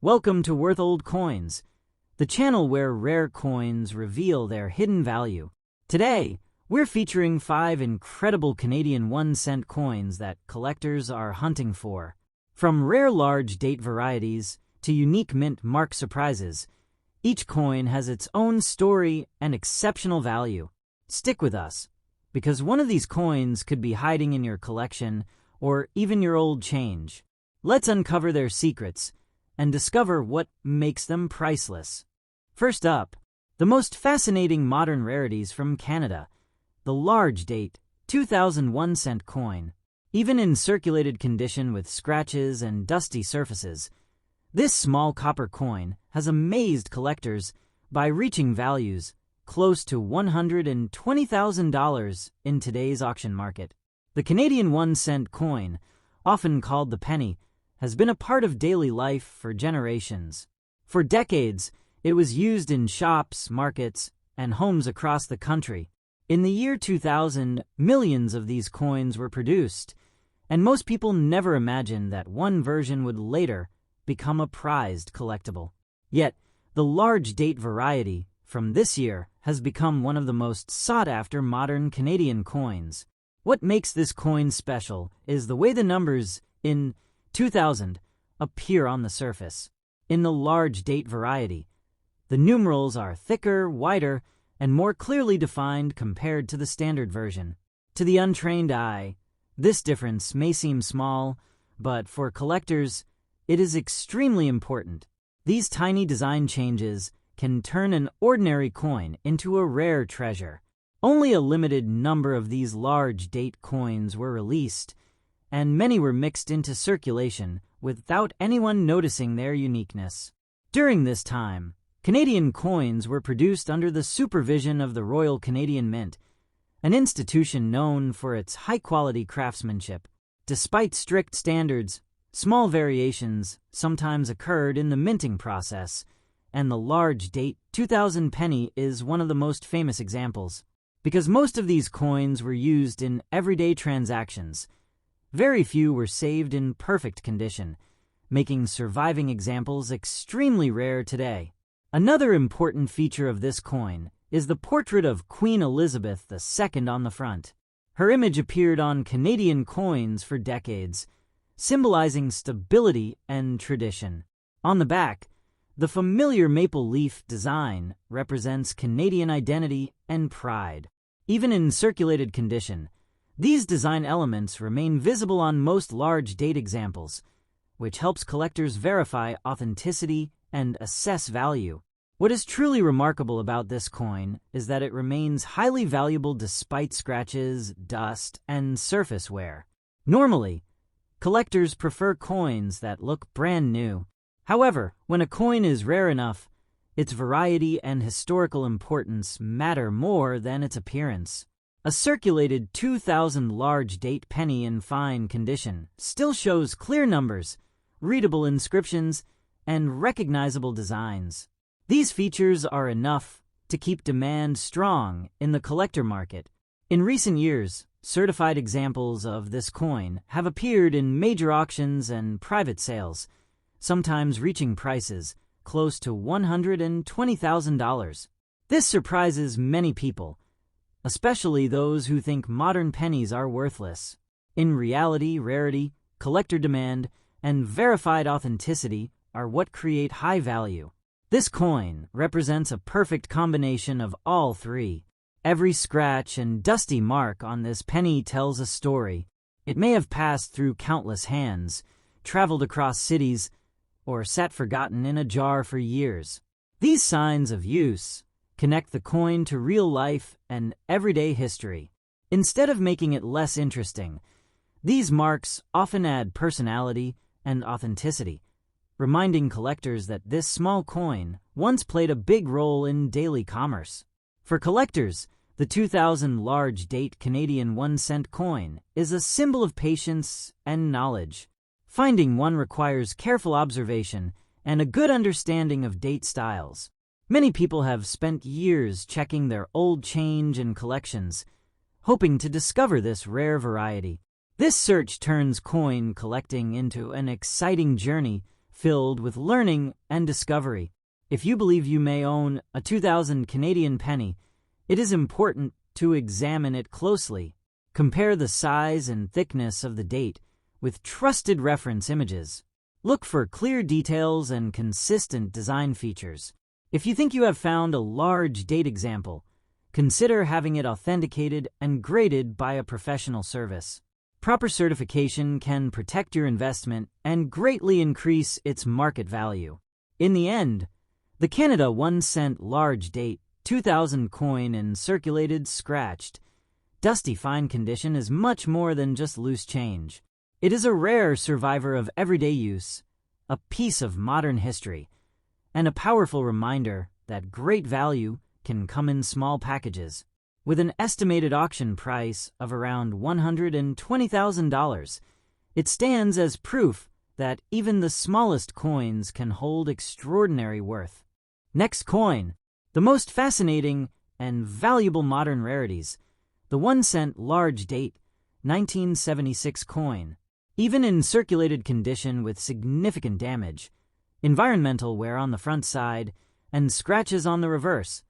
Welcome to Worth Old Coins, the channel where rare coins reveal their hidden value. Today, we're featuring 5 incredible Canadian 1-cent coins that collectors are hunting for. From rare large date varieties to unique mint mark surprises, each coin has its own story and exceptional value. Stick with us, because one of these coins could be hiding in your collection or even your old change. Let's uncover their secrets and discover what makes them priceless. First up, the most fascinating modern rarities from Canada, the large date 2001 cent coin. Even in circulated condition with scratches and dusty surfaces, this small copper coin has amazed collectors by reaching values close to $120,000 in today's auction market. The Canadian 1-cent coin, often called the penny, has been a part of daily life for generations. For decades, it was used in shops, markets, and homes across the country. In the year 2000, millions of these coins were produced, and most people never imagined that one version would later become a prized collectible. Yet, the large date variety from this year has become one of the most sought-after modern Canadian coins. What makes this coin special is the way the numbers in 2000 appear on the surface. In the large date variety, the numerals are thicker, wider, and more clearly defined compared to the standard version. To the untrained eye, this difference may seem small, but for collectors, it is extremely important. These tiny design changes can turn an ordinary coin into a rare treasure. Only a limited number of these large date coins were released, and many were mixed into circulation without anyone noticing their uniqueness. During this time, Canadian coins were produced under the supervision of the Royal Canadian Mint, an institution known for its high-quality craftsmanship. Despite strict standards, small variations sometimes occurred in the minting process, and the large date 2000 penny is one of the most famous examples. Because most of these coins were used in everyday transactions, very few were saved in perfect condition, making surviving examples extremely rare today. Another important feature of this coin is the portrait of Queen Elizabeth II on the front. Her image appeared on Canadian coins for decades, symbolizing stability and tradition. On the back, the familiar maple leaf design represents Canadian identity and pride. Even in circulated condition, these design elements remain visible on most large date examples, which helps collectors verify authenticity and assess value. What is truly remarkable about this coin is that it remains highly valuable despite scratches, dust, and surface wear. Normally, collectors prefer coins that look brand new. However, when a coin is rare enough, its variety and historical importance matter more than its appearance. A circulated 2000 large date penny in fine condition still shows clear numbers, readable inscriptions, and recognizable designs. These features are enough to keep demand strong in the collector market. In recent years, certified examples of this coin have appeared in major auctions and private sales, sometimes reaching prices close to $120,000. This surprises many people, especially those who think modern pennies are worthless. In reality, rarity, collector demand, and verified authenticity are what create high value. This coin represents a perfect combination of all three. Every scratch and dusty mark on this penny tells a story. It may have passed through countless hands, traveled across cities, or sat forgotten in a jar for years. These signs of use connect the coin to real life and everyday history. Instead of making it less interesting, these marks often add personality and authenticity, reminding collectors that this small coin once played a big role in daily commerce. For collectors, the 2000 large date Canadian 1-cent coin is a symbol of patience and knowledge. Finding one requires careful observation and a good understanding of date styles. Many people have spent years checking their old change and collections, hoping to discover this rare variety. This search turns coin collecting into an exciting journey filled with learning and discovery. If you believe you may own a 2000 Canadian penny, it is important to examine it closely. Compare the size and thickness of the date with trusted reference images. Look for clear details and consistent design features. If you think you have found a large date example, consider having it authenticated and graded by a professional service. Proper certification can protect your investment and greatly increase its market value. In the end, the Canada 1 cent large date 2000 coin in circulated, scratched, dusty fine condition is much more than just loose change. It is a rare survivor of everyday use, a piece of modern history, and a powerful reminder that great value can come in small packages. With an estimated auction price of around $120,000, it stands as proof that even the smallest coins can hold extraordinary worth. Next coin, the most fascinating and valuable modern rarities, the 1 cent large date 1976 coin. Even in circulated condition with significant damage, environmental wear on the front side, and scratches on the reverse,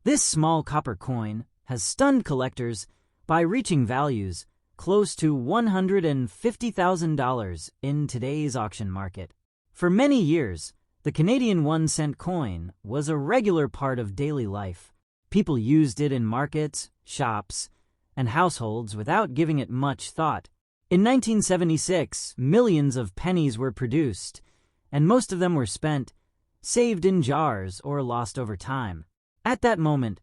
this small copper coin has stunned collectors by reaching values close to $150,000 in today's auction market. For many years, the Canadian 1 cent coin was a regular part of daily life. People used it in markets, shops, and households without giving it much thought. In 1976, millions of pennies were produced, and most of them were spent, saved in jars, or lost over time. At that moment,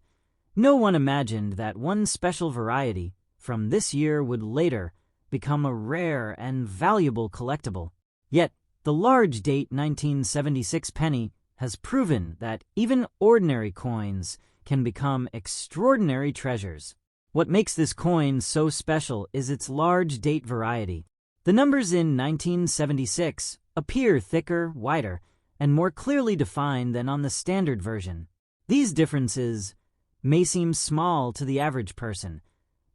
no one imagined that one special variety from this year would later become a rare and valuable collectible. Yet, the large date 1976 penny has proven that even ordinary coins can become extraordinary treasures. What makes this coin so special is its large date variety. The numbers in 1976 appear thicker, wider, and more clearly defined than on the standard version. These differences may seem small to the average person,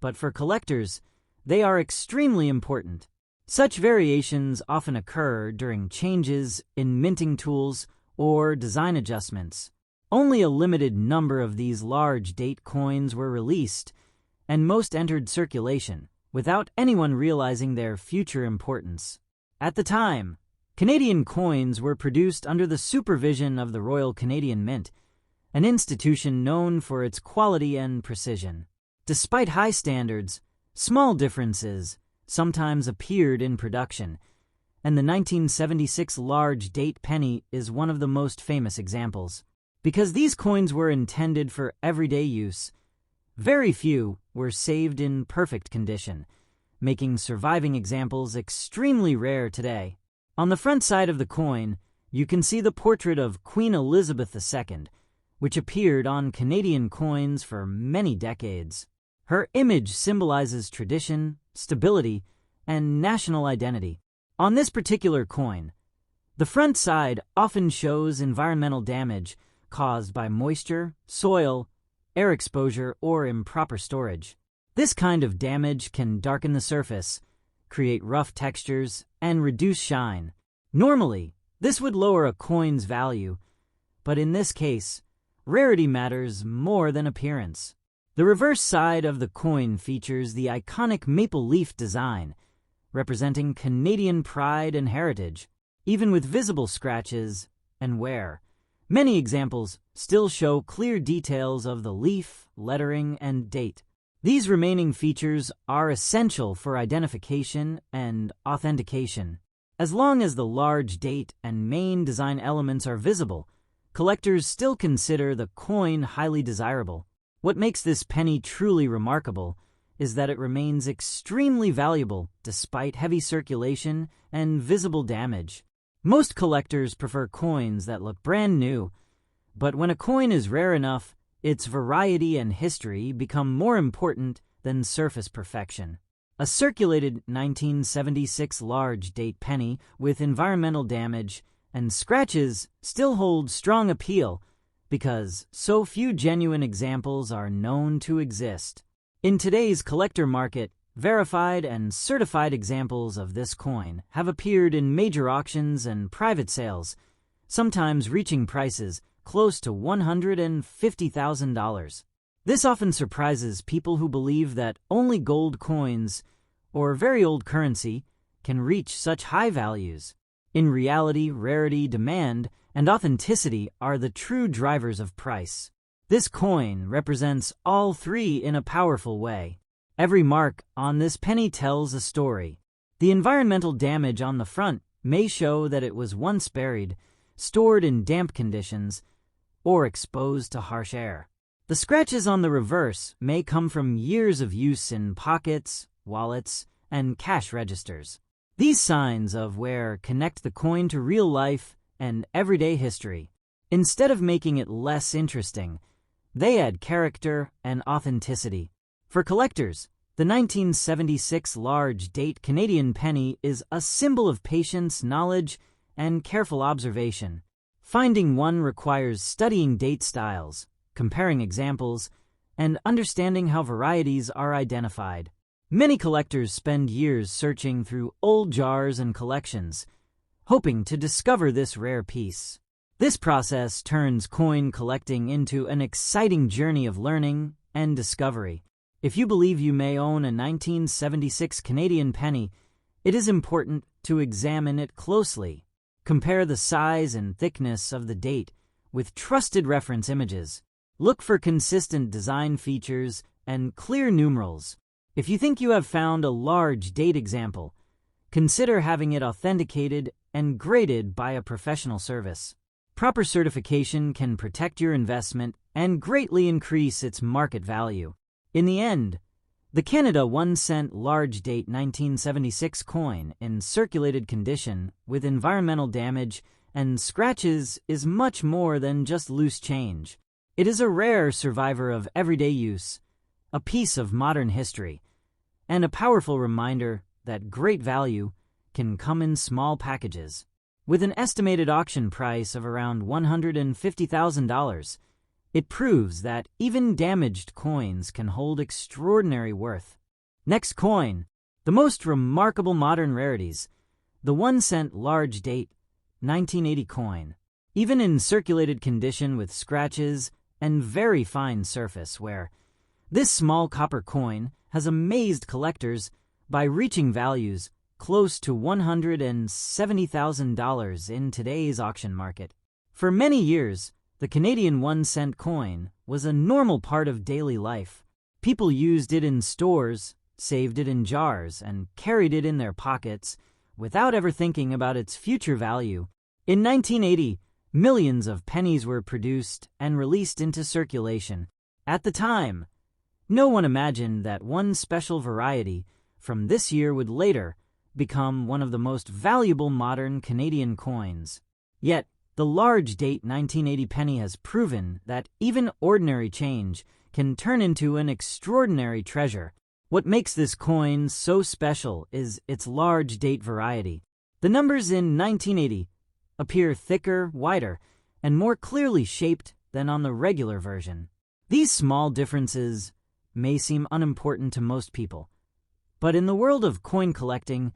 but for collectors, they are extremely important. Such variations often occur during changes in minting tools or design adjustments. Only a limited number of these large date coins were released, and most entered circulation without anyone realizing their future importance. At the time, Canadian coins were produced under the supervision of the Royal Canadian Mint, an institution known for its quality and precision. Despite high standards, small differences sometimes appeared in production, and the 1976 large date penny is one of the most famous examples. Because these coins were intended for everyday use, very few were saved in perfect condition, making surviving examples extremely rare today. On the front side of the coin, you can see the portrait of Queen Elizabeth II, which appeared on Canadian coins for many decades. Her image symbolizes tradition, stability, and national identity. On this particular coin, the front side often shows environmental damage caused by moisture, soil, air exposure, or improper storage. This kind of damage can darken the surface, create rough textures, and reduce shine. Normally, this would lower a coin's value, but in this case, rarity matters more than appearance. The reverse side of the coin features the iconic maple leaf design, representing Canadian pride and heritage. Even with visible scratches and wear, many examples still show clear details of the leaf, lettering, and date. These remaining features are essential for identification and authentication. As long as the large date and main design elements are visible, collectors still consider the coin highly desirable. What makes this penny truly remarkable is that it remains extremely valuable despite heavy circulation and visible damage. Most collectors prefer coins that look brand new, but when a coin is rare enough, its variety and history become more important than surface perfection. A circulated 1976 large date penny with environmental damage and scratches still holds strong appeal because so few genuine examples are known to exist. In today's collector market, verified and certified examples of this coin have appeared in major auctions and private sales, sometimes reaching prices close to $150,000. This often surprises people who believe that only gold coins or very old currency can reach such high values. In reality, rarity, demand, and authenticity are the true drivers of price. This coin represents all three in a powerful way. Every mark on this penny tells a story. The environmental damage on the front may show that it was once buried, stored in damp conditions, or exposed to harsh air. The scratches on the reverse may come from years of use in pockets, wallets, and cash registers. These signs of wear connect the coin to real life and everyday history. Instead of making it less interesting, they add character and authenticity. For collectors, the 1976 large-date Canadian penny is a symbol of patience, knowledge, and careful observation. Finding one requires studying date styles, comparing examples, and understanding how varieties are identified. Many collectors spend years searching through old jars and collections, hoping to discover this rare piece. This process turns coin collecting into an exciting journey of learning and discovery. If you believe you may own a 1976 Canadian penny, it is important to examine it closely. Compare the size and thickness of the date with trusted reference images. Look for consistent design features and clear numerals. If you think you have found a large date example, consider having it authenticated and graded by a professional service. Proper certification can protect your investment and greatly increase its market value. In the end, the Canada 1-cent large date 1976 coin in circulated condition with environmental damage and scratches is much more than just loose change. It is a rare survivor of everyday use, a piece of modern history, and a powerful reminder that great value can come in small packages. With an estimated auction price of around $150,000, it proves that even damaged coins can hold extraordinary worth. Next coin, the most remarkable modern rarities, the 1-cent large date 1980 coin. Even in circulated condition with scratches and very fine surface wear, this small copper coin has amazed collectors by reaching values close to $170,000 in today's auction market. For many years, the Canadian 1-cent coin was a normal part of daily life. People used it in stores, saved it in jars, and carried it in their pockets without ever thinking about its future value. In 1980, millions of pennies were produced and released into circulation. At the time, no one imagined that one special variety from this year would later become one of the most valuable modern Canadian coins. Yet, the large date 1980 penny has proven that even ordinary change can turn into an extraordinary treasure. What makes this coin so special is its large date variety. The numbers in 1980 appear thicker, wider, and more clearly shaped than on the regular version. These small differences may seem unimportant to most people, but in the world of coin collecting,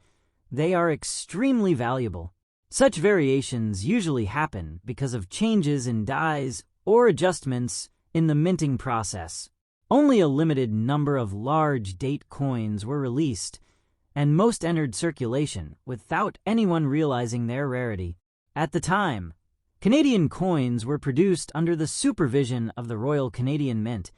they are extremely valuable. Such variations usually happen because of changes in dies or adjustments in the minting process. Only a limited number of large date coins were released, and most entered circulation without anyone realizing their rarity. At the time, Canadian coins were produced under the supervision of the Royal Canadian Mint,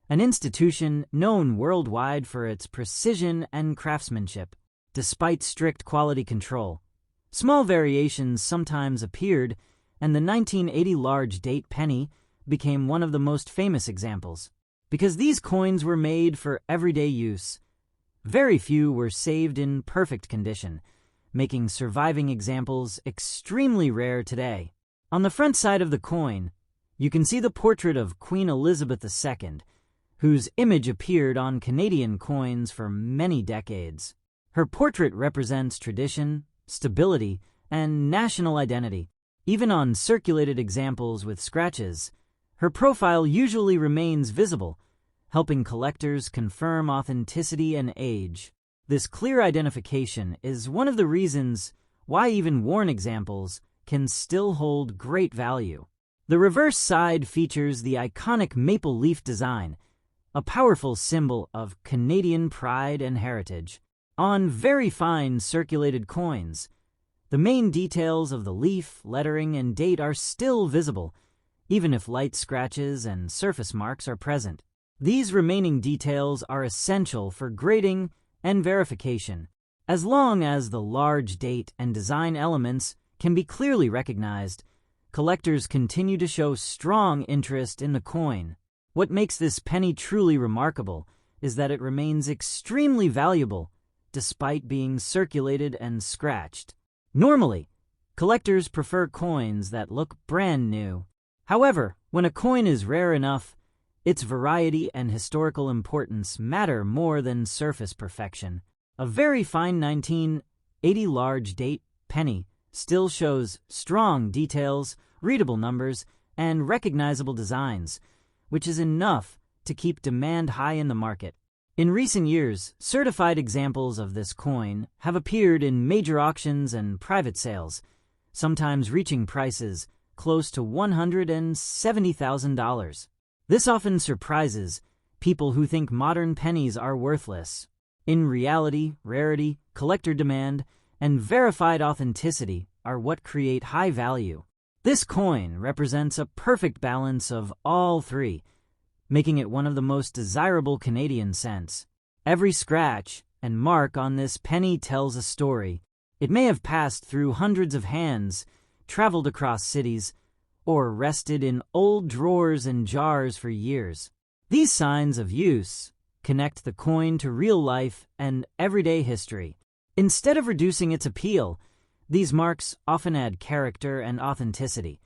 an institution known worldwide for its precision and craftsmanship. Despite strict quality control, small variations sometimes appeared, and the 1980 large date penny became one of the most famous examples. Because these coins were made for everyday use, very few were saved in perfect condition, making surviving examples extremely rare today. On the front side of the coin, you can see the portrait of Queen Elizabeth II, whose image appeared on Canadian coins for many decades. Her portrait represents tradition, stability, and national identity. Even on circulated examples with scratches, her profile usually remains visible, helping collectors confirm authenticity and age. This clear identification is one of the reasons why even worn examples can still hold great value. The reverse side features the iconic maple leaf design, a powerful symbol of Canadian pride and heritage. On very fine circulated coins, the main details of the leaf, lettering, and date are still visible, even if light scratches and surface marks are present. These remaining details are essential for grading and verification. As long as the large date and design elements can be clearly recognized, collectors continue to show strong interest in the coin. What makes this penny truly remarkable is that it remains extremely valuable despite being circulated and scratched. Normally, collectors prefer coins that look brand new. However, when a coin is rare enough, its variety and historical importance matter more than surface perfection. A very fine 1980 large date penny still shows strong details, readable numbers, and recognizable designs, which is enough to keep demand high in the market. In recent years, certified examples of this coin have appeared in major auctions and private sales, sometimes reaching prices close to $170,000. This often surprises people who think modern pennies are worthless. In reality, rarity, collector demand, and verified authenticity are what create high value. This coin represents a perfect balance of all three, making it one of the most desirable Canadian cents. Every scratch and mark on this penny tells a story. It may have passed through hundreds of hands, traveled across cities, or rested in old drawers and jars for years. These signs of use connect the coin to real life and everyday history. Instead of reducing its appeal, these marks often add character and authenticity,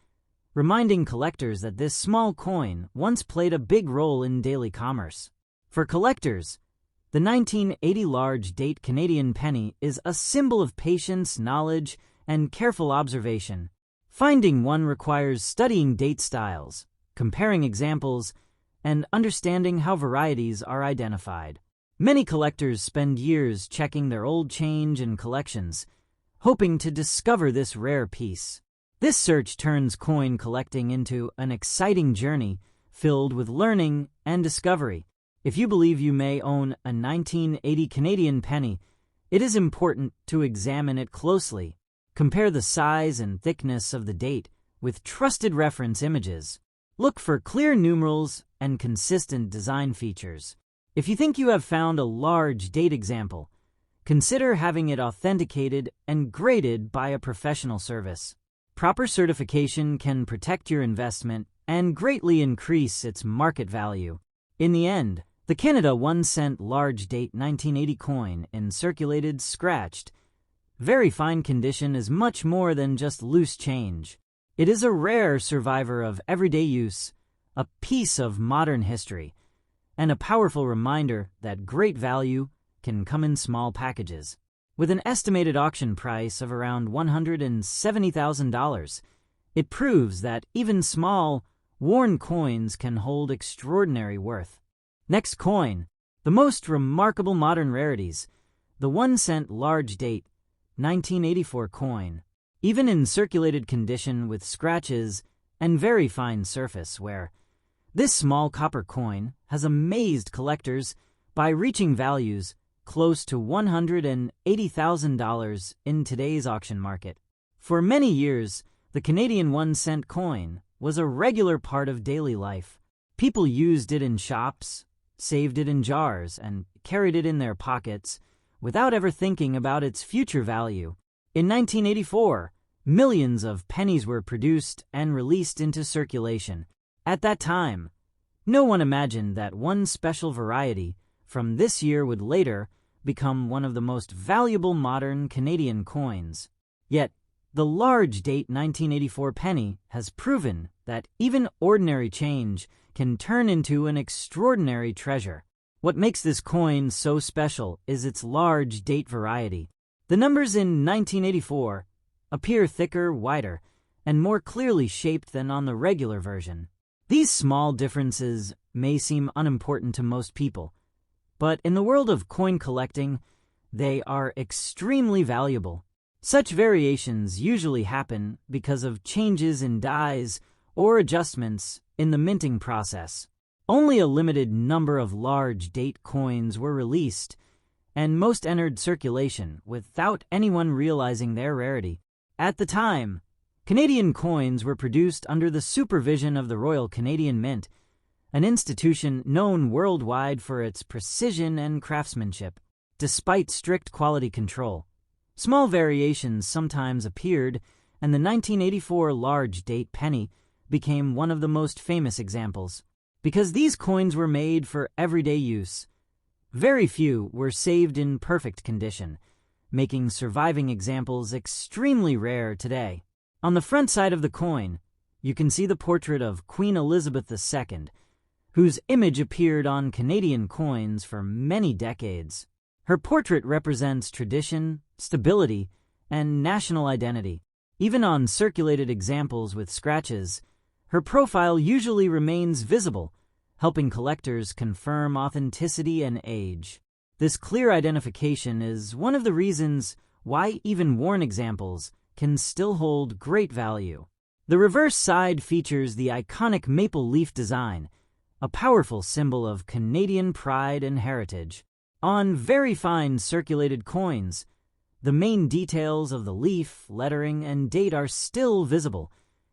reminding collectors that this small coin once played a big role in daily commerce. For collectors, the 1980 large date Canadian penny is a symbol of patience, knowledge, and careful observation. Finding one requires studying date styles, comparing examples, and understanding how varieties are identified. Many collectors spend years checking their old change and collections, hoping to discover this rare piece. This search turns coin collecting into an exciting journey filled with learning and discovery. If you believe you may own a 1980 Canadian penny, it is important to examine it closely. Compare the size and thickness of the date with trusted reference images. Look for clear numerals and consistent design features. If you think you have found a large date example, consider having it authenticated and graded by a professional service. Proper certification can protect your investment and greatly increase its market value. In the end, the Canada 1 cent large date 1980 coin in circulated, scratched, very fine condition is much more than just loose change. It is a rare survivor of everyday use, a piece of modern history, and a powerful reminder that great value can come in small packages. With an estimated auction price of around $170,000, it proves that even small, worn coins can hold extraordinary worth. Next coin, the most remarkable modern rarities, the 1 cent large date 1984 coin. Even in circulated condition with scratches and very fine surface wear, this small copper coin has amazed collectors by reaching values close to $180,000 in today's auction market. For many years, the Canadian 1 cent coin was a regular part of daily life. People used it in shops, saved it in jars, and carried it in their pockets without ever thinking about its future value. In 1984, millions of pennies were produced and released into circulation. At that time, no one imagined that one special variety from this year would later become one of the most valuable modern Canadian coins. Yet, the large date 1984 penny has proven that even ordinary change can turn into an extraordinary treasure. What makes this coin so special is its large date variety. The numbers in 1984 appear thicker, wider, and more clearly shaped than on the regular version. These small differences may seem unimportant to most people, but in the world of coin collecting, they are extremely valuable. Such variations usually happen because of changes in dies or adjustments in the minting process. Only a limited number of large date coins were released, and most entered circulation without anyone realizing their rarity. At the time, Canadian coins were produced under the supervision of the Royal Canadian Mint, an institution known worldwide for its precision and craftsmanship. Despite strict quality control, small variations sometimes appeared, and the 1984 large date penny became one of the most famous examples. Because these coins were made for everyday use, very few were saved in perfect condition, making surviving examples extremely rare today. On the front side of the coin, you can see the portrait of Queen Elizabeth II, whose image appeared on Canadian coins for many decades. Her portrait represents tradition, stability, and national identity. Even on circulated examples with scratches, her profile usually remains visible, helping collectors confirm authenticity and age. This clear identification is one of the reasons why even worn examples can still hold great value. The reverse side features the iconic maple leaf design, a powerful symbol of Canadian pride and heritage. On very fine circulated coins, the main details of the leaf, lettering, and date are still visible,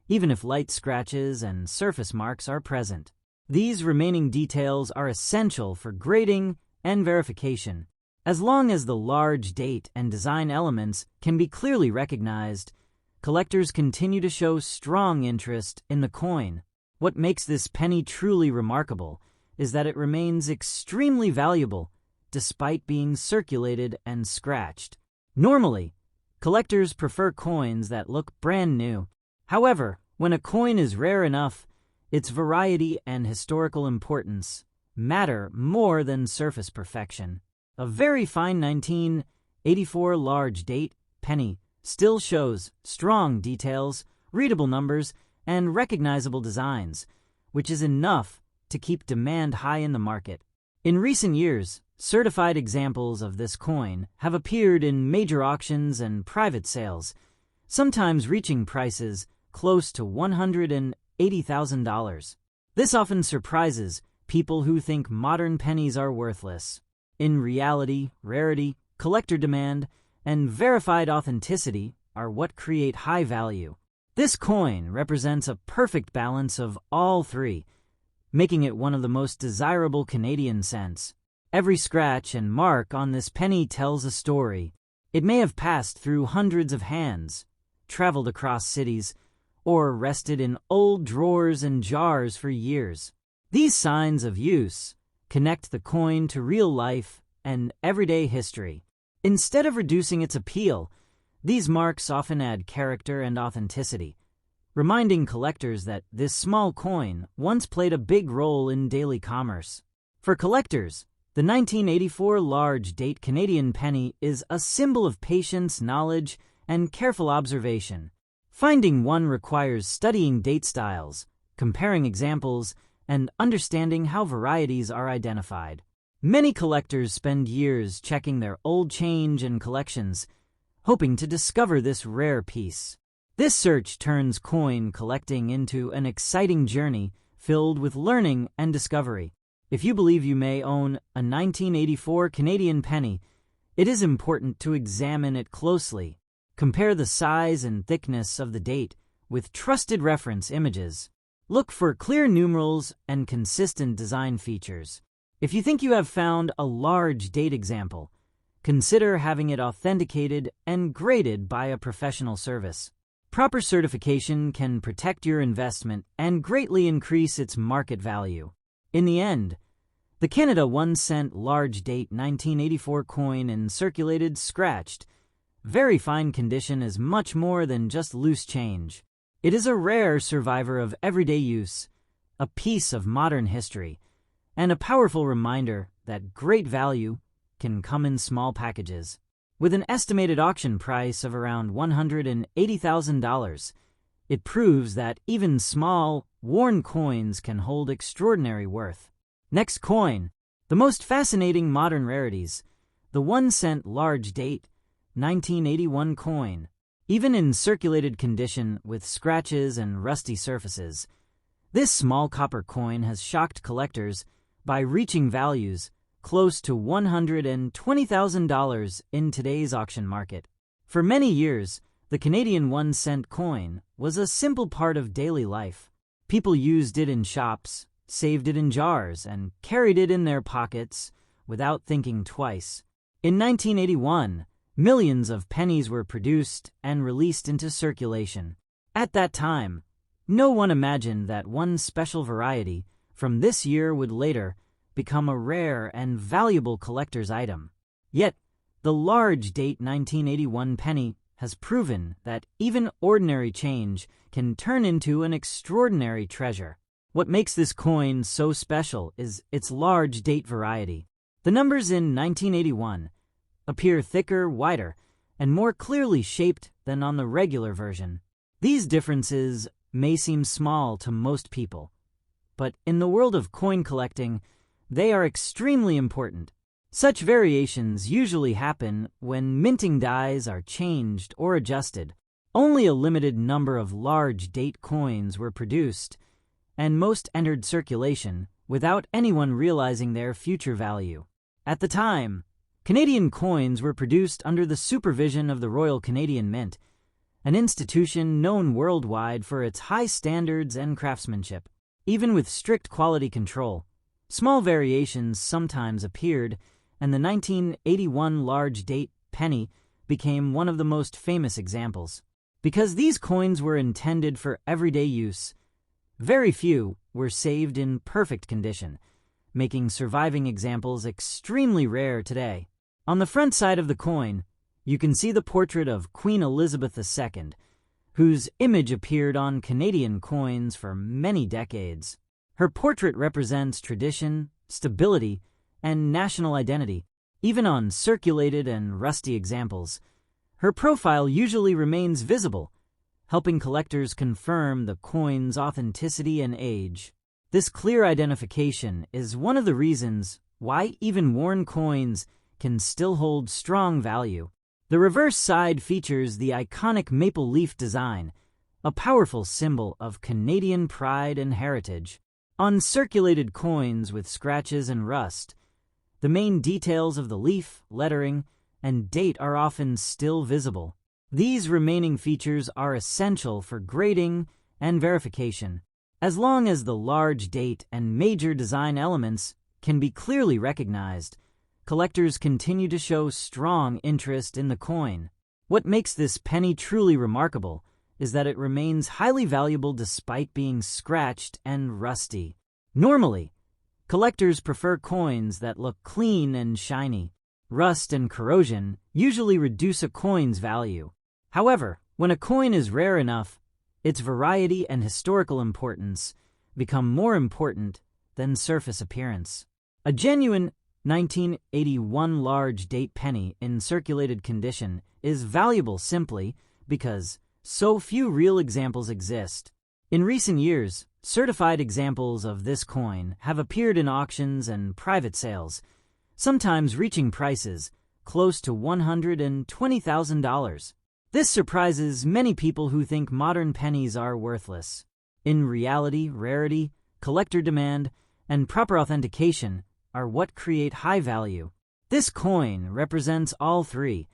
even if light scratches and surface marks are present. These remaining details are essential for grading and verification. As long as the large date and design elements can be clearly recognized, collectors continue to show strong interest in the coin. What makes this penny truly remarkable is that it remains extremely valuable despite being circulated and scratched. Normally, collectors prefer coins that look brand new. However, when a coin is rare enough, its variety and historical importance matter more than surface perfection. A very fine 1984 large date penny still shows strong details, readable numbers, and recognizable designs, which is enough to keep demand high in the market. In recent years, certified examples of this coin have appeared in major auctions and private sales, sometimes reaching prices close to $180,000. This often surprises people who think modern pennies are worthless. In reality, rarity, collector demand, and verified authenticity are what create high value. This coin represents a perfect balance of all three, making it one of the most desirable Canadian cents. Every scratch and mark on this penny tells a story. It may have passed through hundreds of hands, traveled across cities, or rested in old drawers and jars for years. These signs of use connect the coin to real life and everyday history. Instead of reducing its appeal, these marks often add character and authenticity, reminding collectors that this small coin once played a big role in daily commerce. For collectors, the 1984 large date Canadian penny is a symbol of patience, knowledge, and careful observation. Finding one requires studying date styles, comparing examples, and understanding how varieties are identified. Many collectors spend years checking their old change and collections, hoping to discover this rare piece. This search turns coin collecting into an exciting journey filled with learning and discovery. If you believe you may own a 1984 Canadian penny, it is important to examine it closely. Compare the size and thickness of the date with trusted reference images. Look for clear numerals and consistent design features. If you think you have found a large date example, consider having it authenticated and graded by a professional service. Proper certification can protect your investment and greatly increase its market value. In the end, the Canada 1-cent large date 1984 coin in circulated, scratched, very fine condition is much more than just loose change. It is a rare survivor of everyday use, a piece of modern history, and a powerful reminder that great value can come in small packages. With an estimated auction price of around $180,000, It proves that even small, worn coins can hold extraordinary worth. Next coin, the most fascinating modern rarities, the 1-cent large date, 1981 coin. Even in circulated condition with scratches and rusty surfaces, this small copper coin has shocked collectors by reaching values close to $120,000 in today's auction market. For many years, the Canadian 1-cent coin was a simple part of daily life. People used it in shops, saved it in jars, and carried it in their pockets without thinking twice. In 1981, millions of pennies were produced and released into circulation. At that time, no one imagined that one special variety from this year would later become a rare and valuable collector's item. Yet, the large date 1981 penny has proven that even ordinary change can turn into an extraordinary treasure. What makes this coin so special is its large date variety. The numbers in 1981 appear thicker, wider, and more clearly shaped than on the regular version. These differences may seem small to most people, but in the world of coin collecting, they are extremely important. Such variations usually happen when minting dies are changed or adjusted. Only a limited number of large date coins were produced, and most entered circulation without anyone realizing their future value. At the time, Canadian coins were produced under the supervision of the Royal Canadian Mint, an institution known worldwide for its high standards and craftsmanship. Even with strict quality control, small variations sometimes appeared, and the 1981 large date penny became one of the most famous examples. Because these coins were intended for everyday use, very few were saved in perfect condition, making surviving examples extremely rare today. On the front side of the coin, you can see the portrait of Queen Elizabeth II, whose image appeared on Canadian coins for many decades. Her portrait represents tradition, stability, and national identity. Even on circulated and rusty examples, her profile usually remains visible, helping collectors confirm the coin's authenticity and age. This clear identification is one of the reasons why even worn coins can still hold strong value. The reverse side features the iconic maple leaf design, a powerful symbol of Canadian pride and heritage. On circulated coins with scratches and rust, the main details of the leaf, lettering, and date are often still visible. These remaining features are essential for grading and verification. As long as the large date and major design elements can be clearly recognized, collectors continue to show strong interest in the coin. What makes this penny truly remarkable is that it remains highly valuable despite being scratched and rusty. Normally, collectors prefer coins that look clean and shiny. Rust and corrosion usually reduce a coin's value. However, when a coin is rare enough, its variety and historical importance become more important than surface appearance. A genuine 1981 large date penny in circulated condition is valuable simply because so few real examples exist. In recent years, certified examples of this coin have appeared in auctions and private sales, sometimes reaching prices close to $120,000. This surprises many people who think modern pennies are worthless. In reality, rarity, collector demand, and proper authentication are what create high value. This coin represents all three,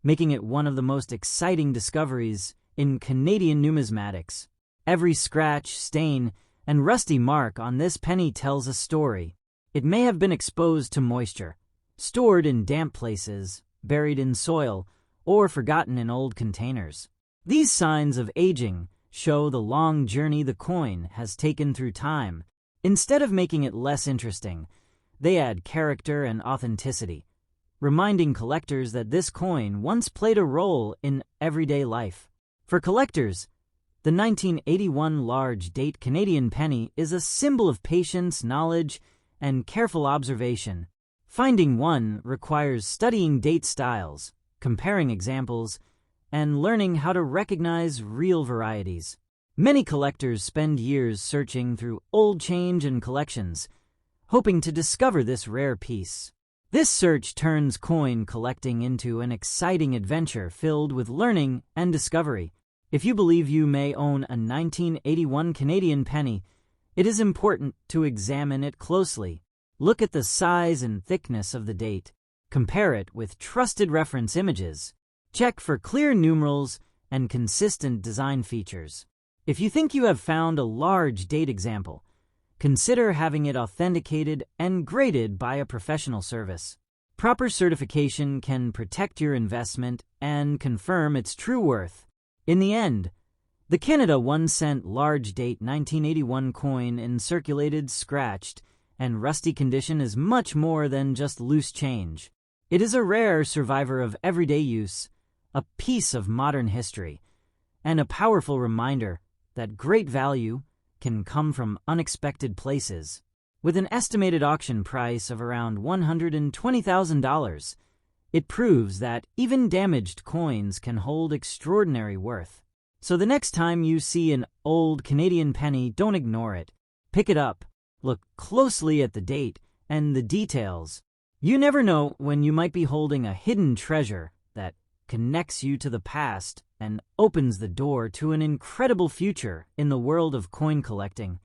making it one of the most exciting discoveries in Canadian numismatics. Every scratch, stain, and rusty mark on this penny tells a story. It may have been exposed to moisture, stored in damp places, buried in soil, or forgotten in old containers. These signs of aging show the long journey the coin has taken through time. Instead of making it less interesting, they add character and authenticity, reminding collectors that this coin once played a role in everyday life. For collectors, the 1981 large date Canadian penny is a symbol of patience, knowledge, and careful observation. Finding one requires studying date styles, comparing examples, and learning how to recognize real varieties. Many collectors spend years searching through old change and collections, hoping to discover this rare piece. This search turns coin collecting into an exciting adventure filled with learning and discovery. If you believe you may own a 1981 Canadian penny, it is important to examine it closely. Look at the size and thickness of the date. Compare it with trusted reference images. Check for clear numerals and consistent design features. If you think you have found a large date example, consider having it authenticated and graded by a professional service. Proper certification can protect your investment and confirm its true worth. In the end, the Canada 1-cent large date 1981 coin in circulated, scratched, and rusty condition is much more than just loose change. It is a rare survivor of everyday use, a piece of modern history, and a powerful reminder that great value can come from unexpected places. With an estimated auction price of around $120,000, it proves that even damaged coins can hold extraordinary worth. So the next time you see an old Canadian penny, don't ignore it. Pick it up, look closely at the date and the details. You never know when you might be holding a hidden treasure that connects you to the past and opens the door to an incredible future in the world of coin collecting.